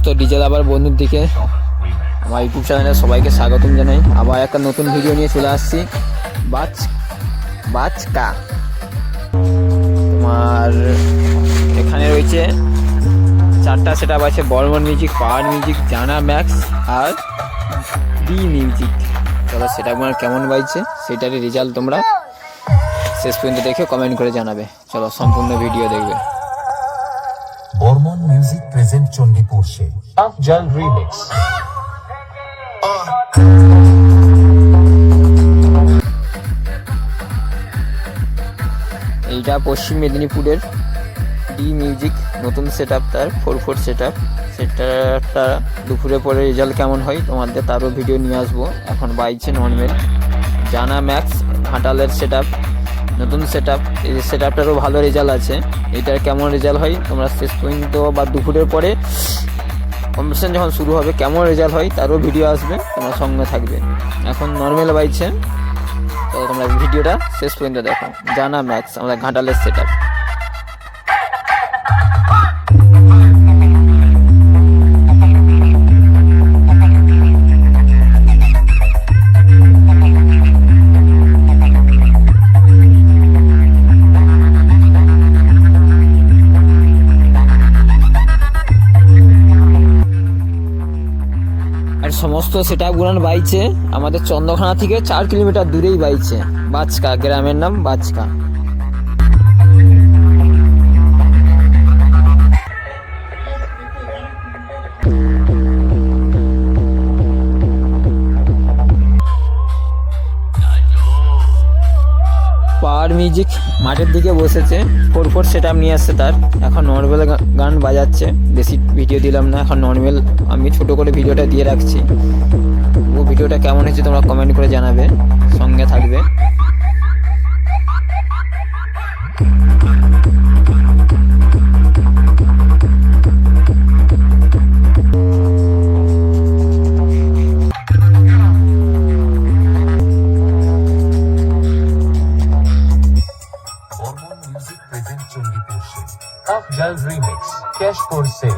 সমস্ত ডিজে লাভার বন্ধুর দিকে আমার ইউটিউব চ্যানেলে সবাইকে স্বাগতম জানাই। আবার একটা নতুন ভিডিও নিয়ে চলে আসছি। বাচকা তোমার এখানে রয়েছে 4টা সেটআপ আছে, বর্মন মিউজিক, পাওয়ার মিউজিক, জানা ম্যাক্স আর বি মিউজিক। চলো সেটআপগুলো কেমন বাজছে সেটারই রেজাল্ট তোমরা শেষ পর্যন্ত দেখে কমেন্ট করে জানাবে। চলো সম্পূর্ণ ভিডিও দেখবে। বর্মন মিউজিক প্রেজেন্ট চণ্ডীপুর সে আফজাল রিমিক্স। এইটা পশ্চিম মেদিনীপুরের ডি মিউজিক নতুন সেটআপ, তার 4/4 সেটআপ। সেটাটা দুপুরে পরে রেজাল্ট কেমন হয় তোমাদের তারও ভিডিও নিয়ে আসবো। এখন বাইছে নর্মাল জানা ম্যাক্স ঘাটালের সেটআপ, নতুন সেটআপ। এই সেটআপটারও ভালো রেজাল্ট আছে। এটার কেমন রেজাল্ট হয় তোমরা শেষ পর্যন্ত বা দুপুরের পরে কম্পিটিশন যখন শুরু হবে কেমন রেজাল্ট হয় তারও ভিডিও আসবে, তোমরা সঙ্গে থাকবে। এখন নর্মাল বাইছে, তো তোমরা ভিডিওটা শেষ পর্যন্ত দেখো। জানা ম্যাক্স আমাদের ঘাটালের সেটআপ। আর সমস্ত সেটআপগুলো বাইছে আমাদের চন্দ্রখানা থেকে 4 কিলোমিটার দূরেই বাইছে। বাচকা গ্রামের নাম বাচকা। পাওয়ার মিউজিক মাঠের দিকে বসেছে, 4/4 সেটআপ নিয়ে আসছে তার। এখন নর্মাল গান বাজাচ্ছে, বেশি ভিডিও দিলাম না। এখন নর্মাল আমি ছোট করে ভিডিওটা দিয়ে রাখছি। ও ভিডিওটা কেমন হয়েছে তোমরা কমেন্ট করে জানাবে, সঙ্গে থাকবে। Music present Chandipur say Afzal remix cash for sale.